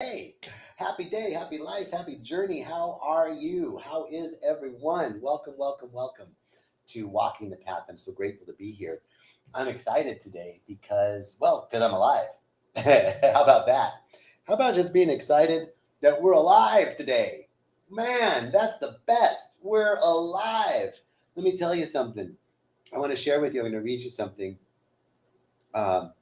Hey, happy day, happy life, happy journey. How are you? How is everyone? Welcome, welcome, welcome to Walking the Path. I'm so grateful to be here. I'm excited today because I'm alive. How about that? How about just being excited that we're alive today? Man, that's the best. We're alive. Let me tell you something. I want to share with you. I'm going to read you something. Um,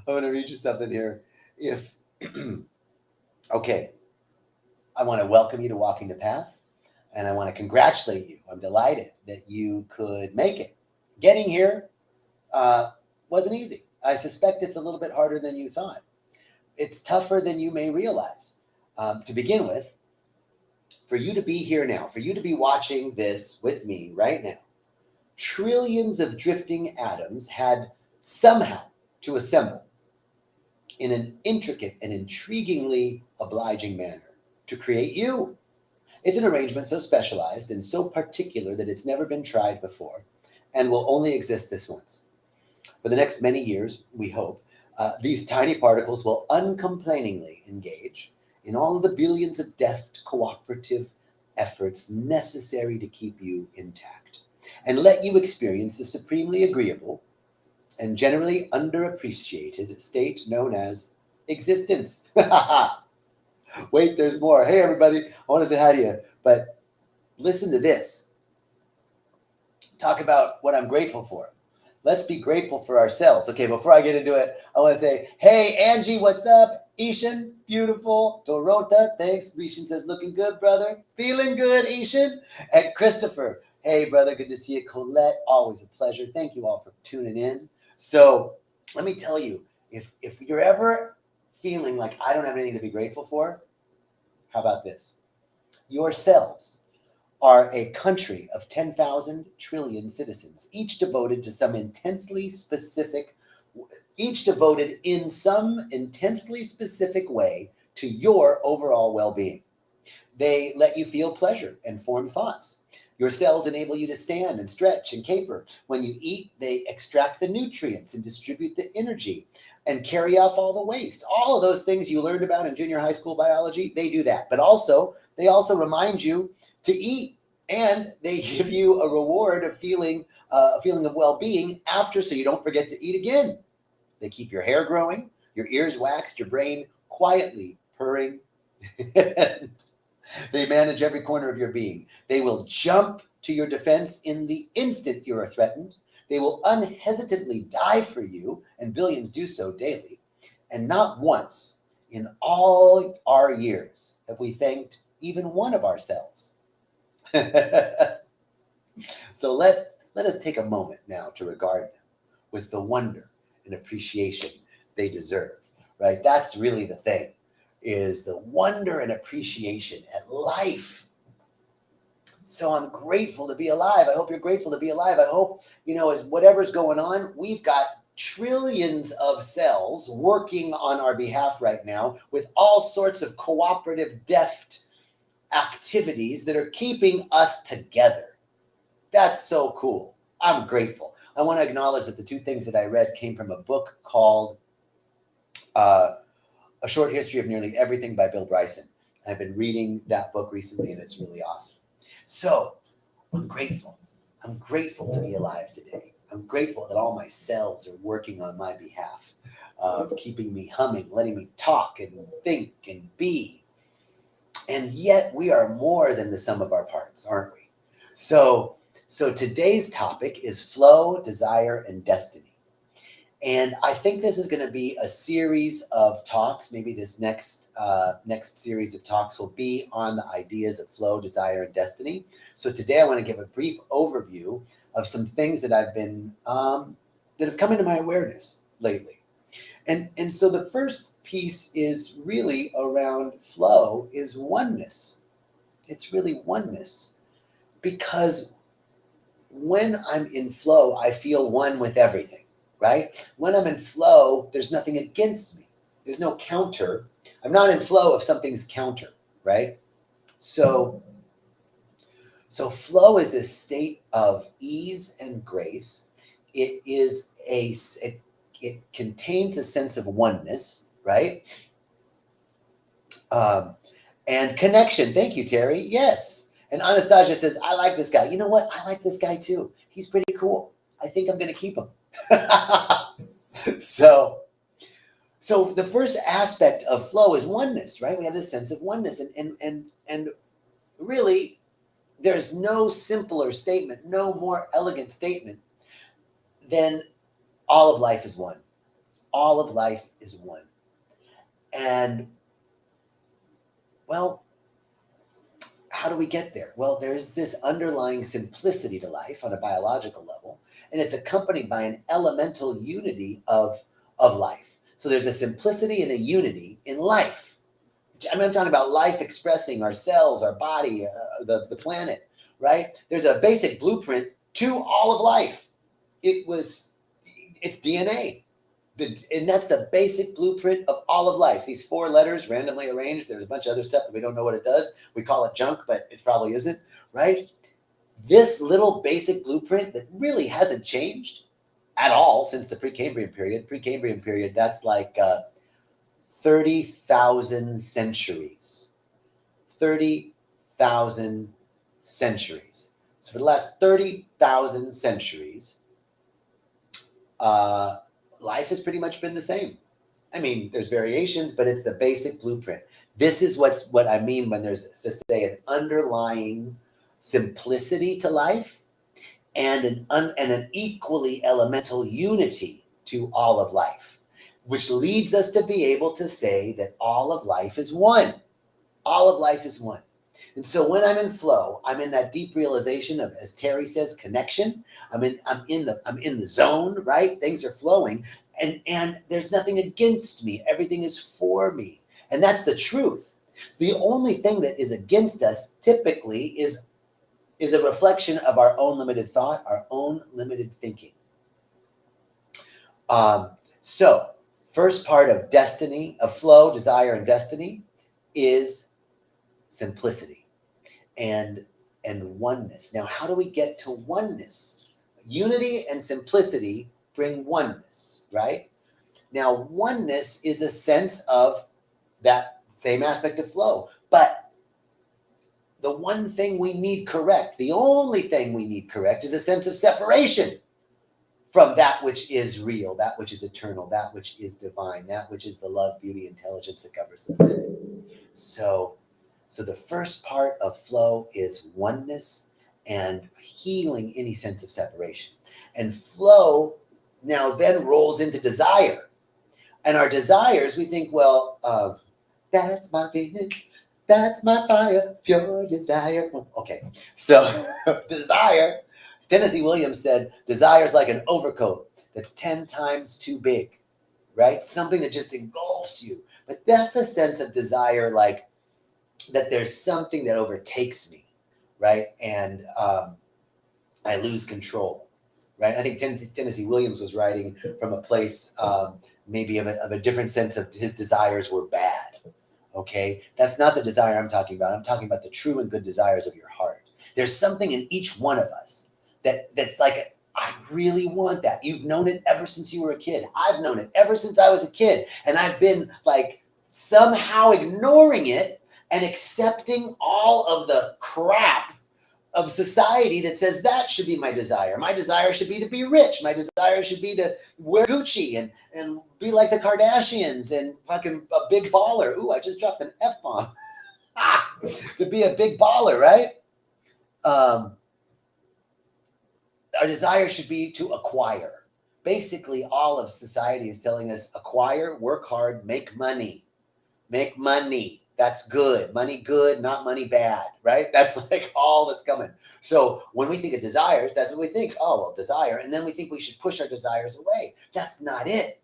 I'm going to read you something here. If okay, I want to welcome you to Walking the Path, and I want to congratulate you. I'm delighted that you could make it. Getting here uh, wasn't easy. I suspect it's a little bit harder than you thought. It's tougher than you may realize. To begin with, for you to be here now, for you to be watching this with me right now, trillions of drifting atoms had somehow to assemble in an intricate and intriguingly obliging manner to create you. It's an arrangement so specialized and so particular that it's never been tried before and will only exist this once. For the next many years, we hope, these tiny particles will uncomplainingly engage in all of the billions of deft, cooperative efforts necessary to keep you intact and let you experience the supremely agreeable and generally underappreciated state known as existence. Wait, there's more. Hey, everybody, I want to say hi to you, but listen to this. Talk about what I'm grateful for. Let's be grateful for ourselves. Okay, before I get into it, I want to say, hey, Angie, what's up? Ishan, beautiful. Dorota, thanks. Rishan says, looking good, brother. Feeling good, Ishan. And Christopher, hey, brother, good to see you. Colette, always a pleasure. Thank you all for tuning in. So let me tell you, if you're ever feeling like I don't have anything to be grateful for, how about this? Your cells are a country of 10,000 trillion citizens, each devoted in some intensely specific way to your overall well being. They let you feel pleasure and form thoughts. Your cells enable you to stand and stretch and caper. When you eat, they extract the nutrients and distribute the energy and carry off all the waste. All of those things you learned about in junior high school biology, they do that. But they also remind you to eat, and they give you a reward of a feeling of well-being after, so you don't forget to eat again. They keep your hair growing, your ears waxed, your brain quietly purring. They manage every corner of your being. They will jump to your defense in the instant you are threatened. They will unhesitantly die for you, and billions do so daily. And not once in all our years have we thanked even one of ourselves. So let us take a moment now to regard them with the wonder and appreciation they deserve, right? That's really the thing, is the wonder and appreciation at life. So I'm grateful to be alive. I hope you're grateful to be alive. I hope, as whatever's going on, we've got trillions of cells working on our behalf right now with all sorts of cooperative, deft activities that are keeping us together. That's so cool. I'm grateful. I want to acknowledge that the two things that I read came from a book called A Short History of Nearly Everything by Bill Bryson. I've been reading that book recently, and it's really awesome. So I'm grateful. I'm grateful to be alive today. I'm grateful that all my cells are working on my behalf, keeping me humming, letting me talk and think and be. And yet we are more than the sum of our parts, aren't we? So today's topic is flow, desire, and destiny. And I think this is going to be a series of talks. Maybe this next series of talks will be on the ideas of flow, desire, and destiny. So today I want to give a brief overview of some things that I've been that have come into my awareness lately. And so the first piece is really around flow, is oneness. It's really oneness, because when I'm in flow, I feel one with everything. Right? When I'm in flow, there's nothing against me. There's no counter. I'm not in flow if something's counter, right? So flow is this state of ease and grace. It it contains a sense of oneness, right? And connection. Thank you, Terry. Yes. And Anastasia says, I like this guy. You know what? I like this guy too. He's pretty cool. I think I'm going to keep him. So the first aspect of flow is oneness, right? We have this sense of oneness. And really, there's no simpler statement, no more elegant statement than all of life is one. All of life is one. And, well, how do we get there? Well, there's this underlying simplicity to life on a biological level, and it's accompanied by an elemental unity of life. So there's a simplicity and a unity in life. I mean, I'm talking about life expressing our cells, our body, the planet, right? There's a basic blueprint to all of life. It's DNA. And that's the basic blueprint of all of life. These 4 letters randomly arranged. There's a bunch of other stuff that we don't know what it does. We call it junk, but it probably isn't, right? This little basic blueprint that really hasn't changed at all since the Precambrian period. Precambrian period, that's like 30,000 centuries. 30,000 centuries. So for the last 30,000 centuries, life has pretty much been the same. I mean, there's variations, but it's the basic blueprint. This is what I mean when there's, to say, an underlying simplicity to life and an equally elemental unity to all of life, which leads us to be able to say that all of life is one. All of life is one. And so when I'm in flow, I'm in that deep realization of, as Terry says, connection. I'm in the zone, right? Things are flowing, and there's nothing against me. Everything is for me. And that's the truth. The only thing that is against us typically is a reflection of our own limited thought, our own limited thinking. So first part of destiny, of flow, desire, and destiny is simplicity and oneness. Now, how do we get to oneness? Unity and simplicity bring oneness, right? Now, oneness is a sense of that same aspect of flow, but the one thing we need correct, the only thing we need correct, is a sense of separation from that which is real, that which is eternal, that which is divine, that which is the love, beauty, intelligence that governs the planet. So the first part of flow is oneness and healing any sense of separation. And flow now then rolls into desire. And our desires, we think, well, that's my feeling, that's my fire, pure desire. Okay, so desire, Tennessee Williams said, desire is like an overcoat that's 10 times too big, right? Something that just engulfs you. But that's a sense of desire, like that there's something that overtakes me, right? And I lose control, right? I think Tennessee Williams was writing from a place maybe of a different sense of his desires were bad, okay? That's not the desire I'm talking about. I'm talking about the true and good desires of your heart. There's something in each one of us that's like, I really want that. You've known it ever since you were a kid. I've known it ever since I was a kid. And I've been like somehow ignoring it and accepting all of the crap of society that says that should be my desire. My desire should be to be rich. My desire should be to wear Gucci and be like the Kardashians and fucking a big baller. Ooh, I just dropped an F-bomb. To be a big baller, right? Our desire should be to acquire. Basically, all of society is telling us acquire, work hard, make money. Make money. That's good. Money good, not money bad, right? That's like all that's coming. So when we think of desires, that's what we think. Oh, well, desire. And then we think we should push our desires away. That's not it.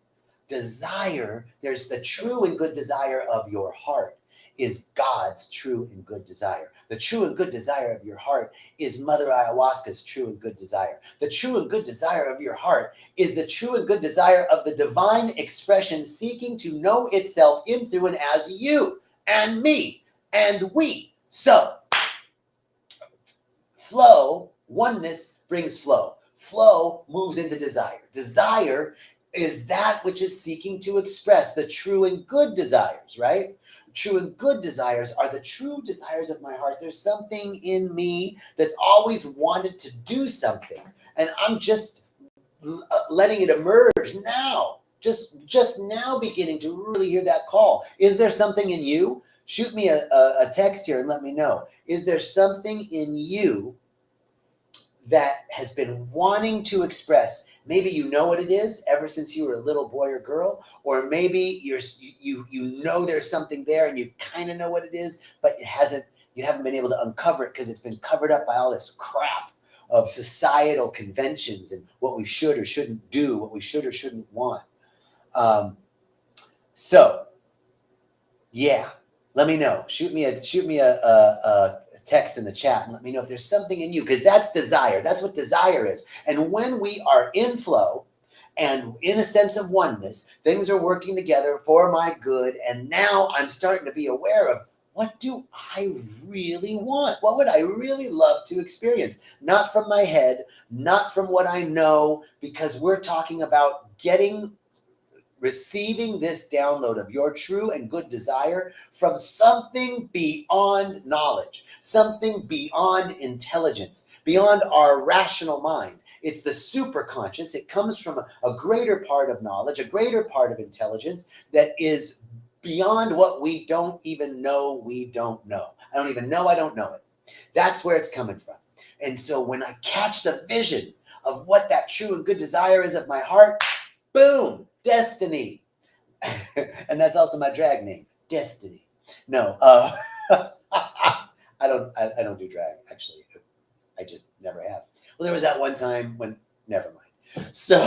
Desire, there's the true and good desire of your heart is God's true and good desire. The true and good desire of your heart is Mother Ayahuasca's true and good desire. The true and good desire of your heart is the true and good desire of the divine expression seeking to know itself in, through, and as you and me and we. So flow, oneness brings flow. Flow moves into desire. Desire is that which is seeking to express the true and good desires, right? True and good desires are the true desires of my heart. There's something in me that's always wanted to do something, and I'm just letting it emerge now. Just now beginning to really hear that call. Is there something in you? Shoot me a text here and let me know. Is there something in you that has been wanting to express? Maybe you know what it is ever since you were a little boy or girl, or maybe you know there's something there and you kind of know what it is, but you haven't been able to uncover it because it's been covered up by all this crap of societal conventions and what we should or shouldn't do, what we should or shouldn't want. So yeah, let me know. Shoot me a text in the chat and let me know if there's something in you, because that's desire. That's what desire is. And when we are in flow and in a sense of oneness, things are working together for my good. And now I'm starting to be aware of, what do I really want? What would I really love to experience? Not from my head, not from what I know, because we're talking about receiving this download of your true and good desire from something beyond knowledge, something beyond intelligence, beyond our rational mind. It's the superconscious. It comes from a greater part of knowledge, a greater part of intelligence that is beyond what we don't even know we don't know. I don't even know I don't know it. That's where it's coming from. And so when I catch the vision of what that true and good desire is of my heart, boom, destiny. And that's also my drag name, Destiny. No, I don't do drag, actually. I just never have. Well, there was that one time when, never mind. So,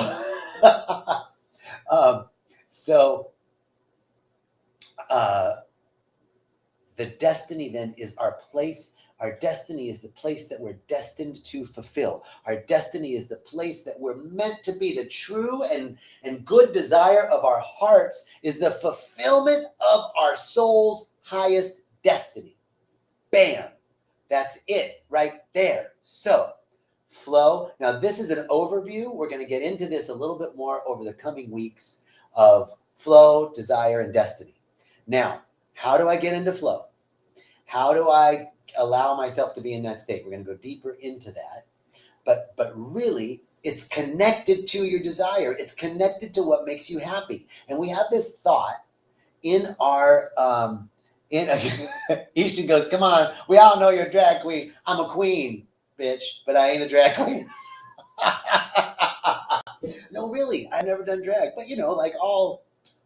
the destiny then is our place. Our destiny is the place that we're destined to fulfill. Our destiny is the place that we're meant to be. The true and good desire of our hearts is the fulfillment of our soul's highest destiny. Bam. That's it right there. So, flow. Now, this is an overview. We're going to get into this a little bit more over the coming weeks of flow, desire, and destiny. Now, how do I get into flow? How do I allow myself to be in that state? We're going to go deeper into that. But really, it's connected to your desire. It's connected to what makes you happy. And we have this thought in our Ishan goes, come on, we all know you're a drag queen. I'm a queen, bitch, but I ain't a drag queen. No, really, I've never done drag. But,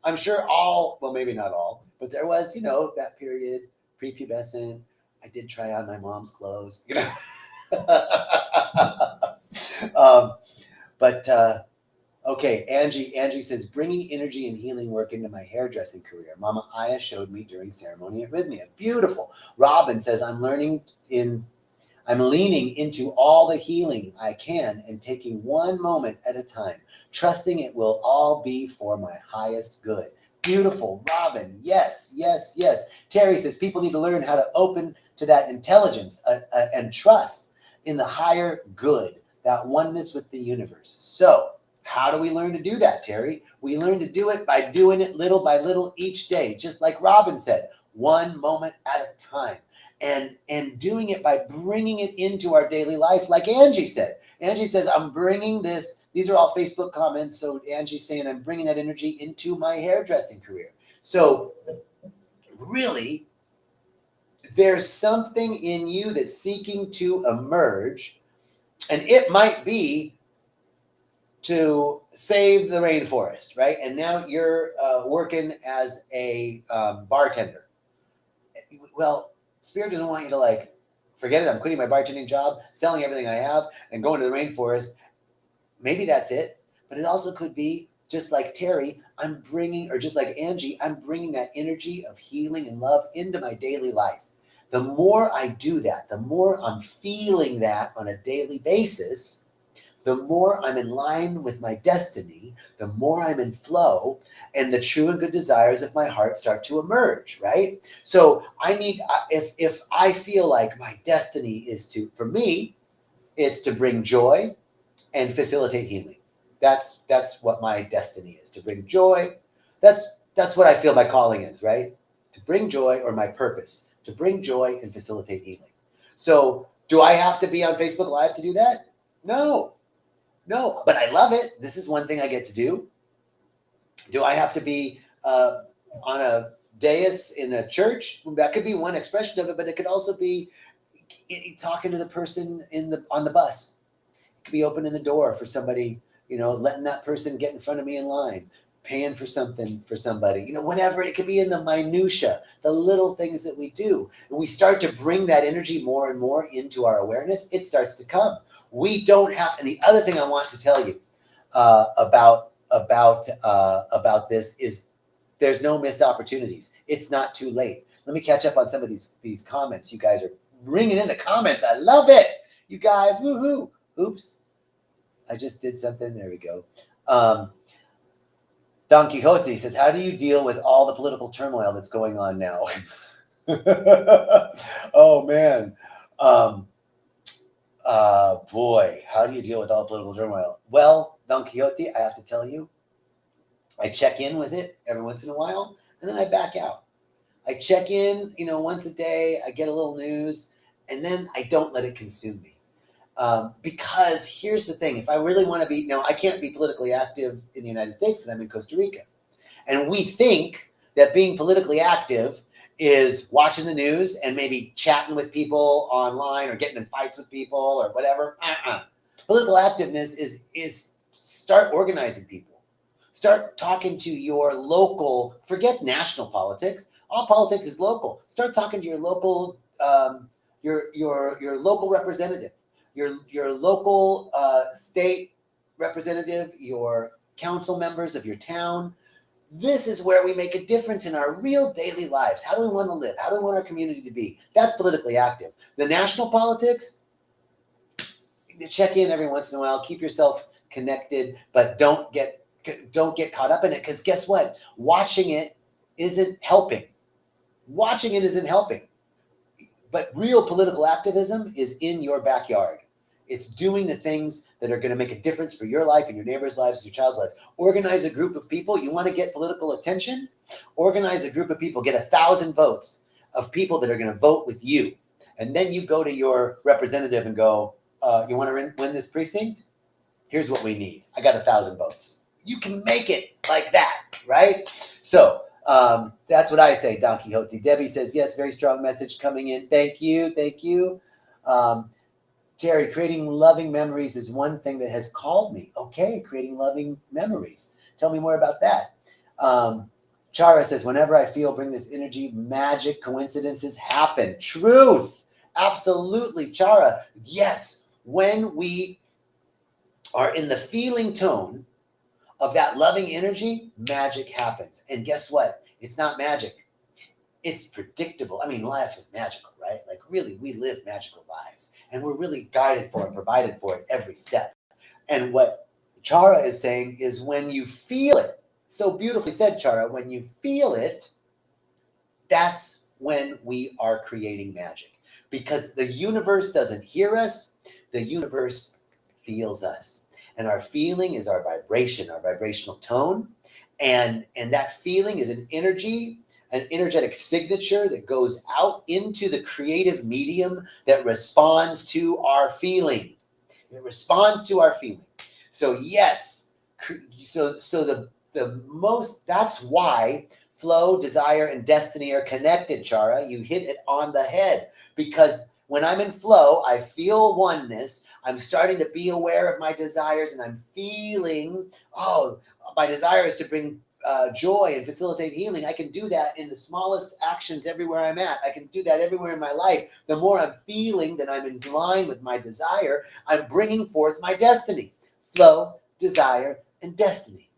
I'm sure well, maybe not all, but there was, that period, prepubescent. I did try on my mom's clothes, Okay, Angie says, bringing energy and healing work into my hairdressing career. Mama Aya showed me during ceremony at Rythmia. Beautiful. Robin says, I'm leaning into all the healing I can and taking one moment at a time, trusting it will all be for my highest good. Beautiful, Robin. Yes, yes, yes. Terry says, people need to learn how to open to that intelligence and trust in the higher good, that oneness with the universe. So, how do we learn to do that, Terry? We learn to do it by doing it little by little each day, just like Robin said, one moment at a time. And doing it by bringing it into our daily life, like Angie said. Angie says, I'm bringing this. These are all Facebook comments. So Angie's saying, I'm bringing that energy into my hairdressing career. So really, there's something in you that's seeking to emerge. And it might be to save the rainforest, right? And now you're working as a bartender. Well, Spirit doesn't want you to forget it. I'm quitting my bartending job, selling everything I have, and going to the rainforest. Maybe that's it. But it also could be just like Terry, or just like Angie, I'm bringing that energy of healing and love into my daily life. The more I do that, the more I'm feeling that on a daily basis, the more I'm in line with my destiny, the more I'm in flow, and the true and good desires of my heart start to emerge, right? So if I feel like my destiny is for me, it's to bring joy and facilitate healing. That's what my destiny is, to bring joy. That's what I feel my calling is, right? To bring joy, or my purpose, to bring joy and facilitate healing. So do I have to be on Facebook Live to do that? No, but I love it. This is one thing I get to do. Do I have to be on a dais in a church? That could be one expression of it, but it could also be talking to the person on the bus. It could be opening the door for somebody, letting that person get in front of me in line, paying for something for somebody, whatever. It could be in the minutia, the little things that we do. And we start to bring that energy more and more into our awareness. It starts to come. We don't have, and the other thing I want to tell you about this is there's no missed opportunities. It's not too late. Let me catch up on some of these comments. You guys are bringing in the comments. I love it. You guys, woohoo. Oops. I just did something. There we go. Don Quixote says, how do you deal with all the political turmoil that's going on now? Oh, man. Boy, how do you deal with all political turmoil? Well, Don Quixote, I have to tell you, I check in with it every once in a while, and then I back out. I check in, once a day. I get a little news, and then I don't let it consume me. Because here's the thing. If I really want to be, I can't be politically active in the United States because I'm in Costa Rica. And we think that being politically active is watching the news and maybe chatting with people online or getting in fights with people or whatever. Political activeness is start organizing people. Start talking to your local, forget national politics. All politics is local. Start talking to your local, your local representative, your local state representative, your council members of your town. This is where we make a difference in our real daily lives. How do we want to live? How do we want our community to be? That's politically active. The national politics, check in every once in a while. Keep yourself connected, but don't get caught up in it, because guess what? Watching it isn't helping. But real political activism is in your backyard. It's doing the things that are going to make a difference for your life and your neighbor's lives and your child's lives. Organize a group of people. You want to get political attention? Organize a group of people. Get 1,000 votes of people that are going to vote with you. And then you go to your representative and go, you want to win this precinct? Here's what we need. I got 1,000 votes. You can make it like that, right? So that's what I say, Don Quixote. Debbie says, yes, very strong message coming in. Thank you. Terry, creating loving memories is one thing that has called me. Okay, creating loving memories. Tell me more about that. Chara says, whenever I feel bring this energy, magic coincidences happen. Truth. Absolutely, Chara. Yes, when we are in the feeling tone of that loving energy, magic happens. And guess what? It's not magic. It's predictable. I mean, life is magical, right? Like really, we live magical lives. And we're really guided for and provided for at every step. And what Chara is saying is when you feel it, so beautifully said, Chara, when you feel it, that's when we are creating magic. Because the universe doesn't hear us, the universe feels us. And our feeling is our vibration, our vibrational tone. And that feeling is an energy, an energetic signature that goes out into the creative medium that responds to our feeling. It responds to our feeling. So yes, so the most, that's why flow, desire, and destiny are connected, Chara. You hit it on the head, because when I'm in flow, I feel oneness. I'm starting to be aware of my desires, and I'm feeling, my desire is to bring joy and facilitate healing. I can do that in the smallest actions everywhere I'm at. I can do that everywhere in my life. The more I'm feeling that I'm in line with my desire, I'm bringing forth my destiny. Flow, desire, and destiny.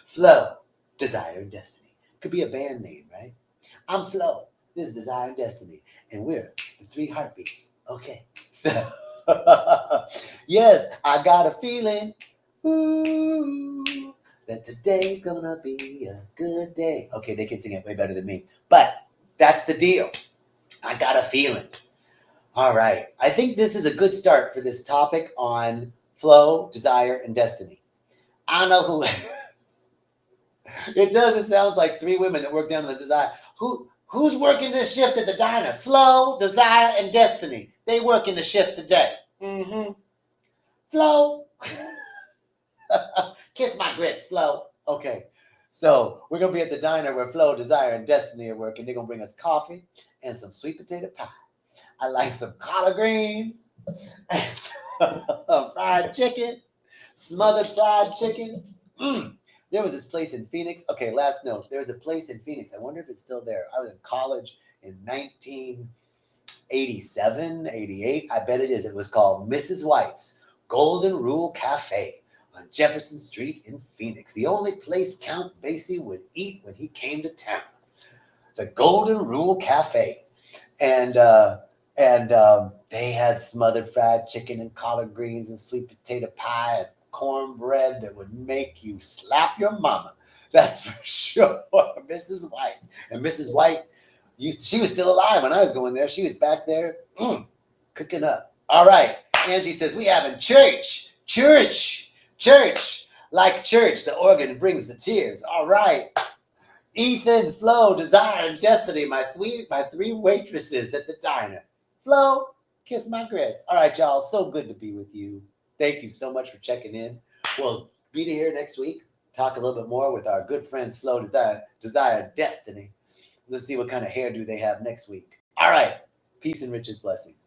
Flow, desire, and destiny. Could be a band name, right? I'm Flow. This is Desire and Destiny. And we're the 3 heartbeats. Okay. So, yes, I got a feeling. Ooh, that today's gonna be a good day. Okay, they can sing it way better than me. But that's the deal. I got a feeling. All right. I think this is a good start for this topic on Flow, Desire, and Destiny. I don't know who. It does. It sounds like three women that work down in the Desire. Who's working this shift at the diner? Flow, Desire, and Destiny. They working the shift today. Mm-hmm. Flow. Kiss my grits, Flo. Okay. So we're going to be at the diner where Flo, Desire, and Destiny are working. They're going to bring us coffee and some sweet potato pie. I like some collard greens and some fried chicken, smothered fried chicken. There was this place in Phoenix. Okay, last note. There was a place in Phoenix. I wonder if it's still there. I was in college in 1987, 88. I bet it is. It was called Mrs. White's Golden Rule Cafe on Jefferson Street in Phoenix. The only place Count Basie would eat when he came to town. The Golden Rule Cafe. And they had smothered fried chicken and collard greens and sweet potato pie and cornbread that would make you slap your mama. That's for sure. Mrs. White. And Mrs. White, she was still alive when I was going there. She was back there cooking up. All right. Angie says, we having church. Like church, the organ brings the tears. All right. Ethan, Flo, Desire, and Destiny, my three waitresses at the diner. Flo, kiss my grits. All right, y'all. So good to be with you. Thank you so much for checking in. We'll be here next week. Talk a little bit more with our good friends, Flo, Desire, Destiny. Let's see what kind of hairdo they have next week. All right. Peace and riches blessings.